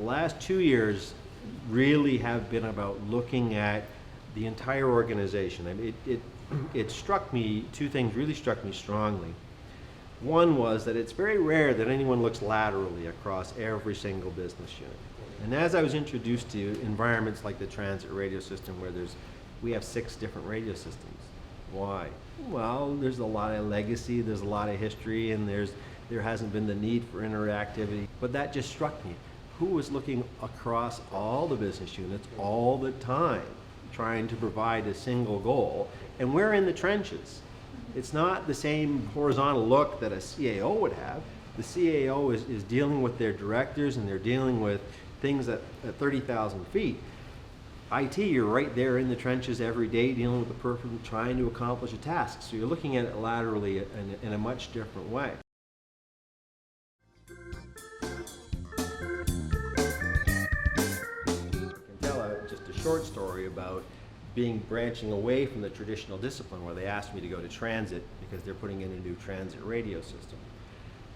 last 2 years really have been about looking at the entire organization. And it struck me, two things really struck me strongly. One was that it's very rare that anyone looks laterally across every single business unit. And as I was introduced to environments like the transit radio system where we have 6 different radio systems. Why? Well, there's a lot of legacy, there's a lot of history, and there hasn't been the need for interactivity. But that just struck me. Who was looking across all the business units all the time, trying to provide a single goal? And we're in the trenches. It's not the same horizontal look that a CAO would have. The CAO is dealing with their directors, and they're dealing with things at 30,000 feet. IT, you're right there in the trenches every day dealing with the person trying to accomplish a task. So you're looking at it laterally in a much different way. I can tell just a short story about branching away from the traditional discipline where they asked me to go to transit because they're putting in a new transit radio system.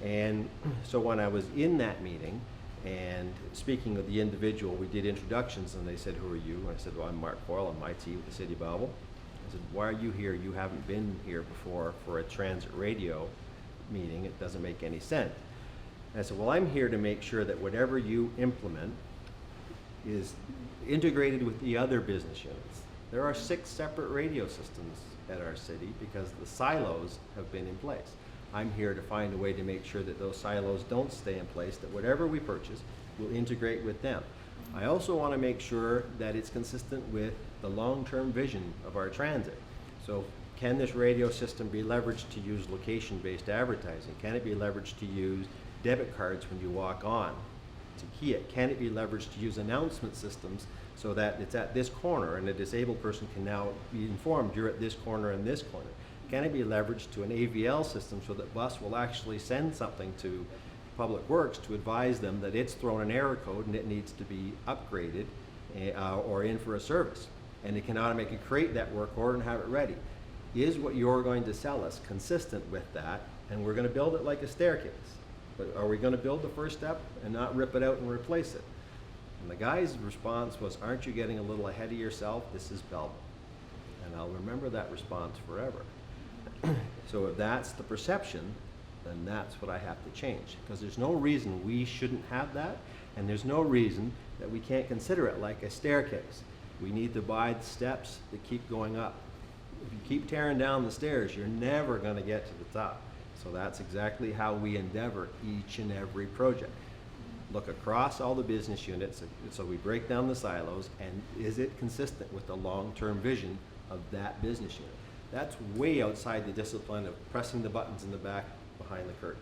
And so when I was in that meeting and speaking with the individual, we did introductions, and they said, "Who are you?" And I said, "Well, I'm Mark Boyle, I'm IT with the City of Belleville." I said, "Why are you here? You haven't been here before for a transit radio meeting. It doesn't make any sense." And I said, "Well, I'm here to make sure that whatever you implement is integrated with the other business units." There are 6 separate radio systems at our city because the silos have been in place. I'm here to find a way to make sure that those silos don't stay in place, that whatever we purchase will integrate with them. I also want to make sure that it's consistent with the long-term vision of our transit. So can this radio system be leveraged to use location-based advertising? Can it be leveraged to use debit cards when you walk on to key it? Can it be leveraged to use announcement systems so that it's at this corner and a disabled person can now be informed you're at this corner and this corner? Can it be leveraged to an AVL system so that bus will actually send something to Public Works to advise them that it's thrown an error code and it needs to be upgraded or in for a service? And it can automatically create that work order and have it ready. Is what you're going to sell us consistent with that? And we're going to build it like a staircase. But are we going to build the first step and not rip it out and replace it? And the guy's response was, "Aren't you getting a little ahead of yourself? This is Belleville." And I'll remember that response forever. So if that's the perception, then that's what I have to change. Because there's no reason we shouldn't have that, and there's no reason that we can't consider it like a staircase. We need to buy the steps that keep going up. If you keep tearing down the stairs, you're never going to get to the top. So that's exactly how we endeavor each and every project. Look across all the business units, so we break down the silos, and is it consistent with the long-term vision of that business unit? That's way outside the discipline of pressing the buttons in the back behind the curtain.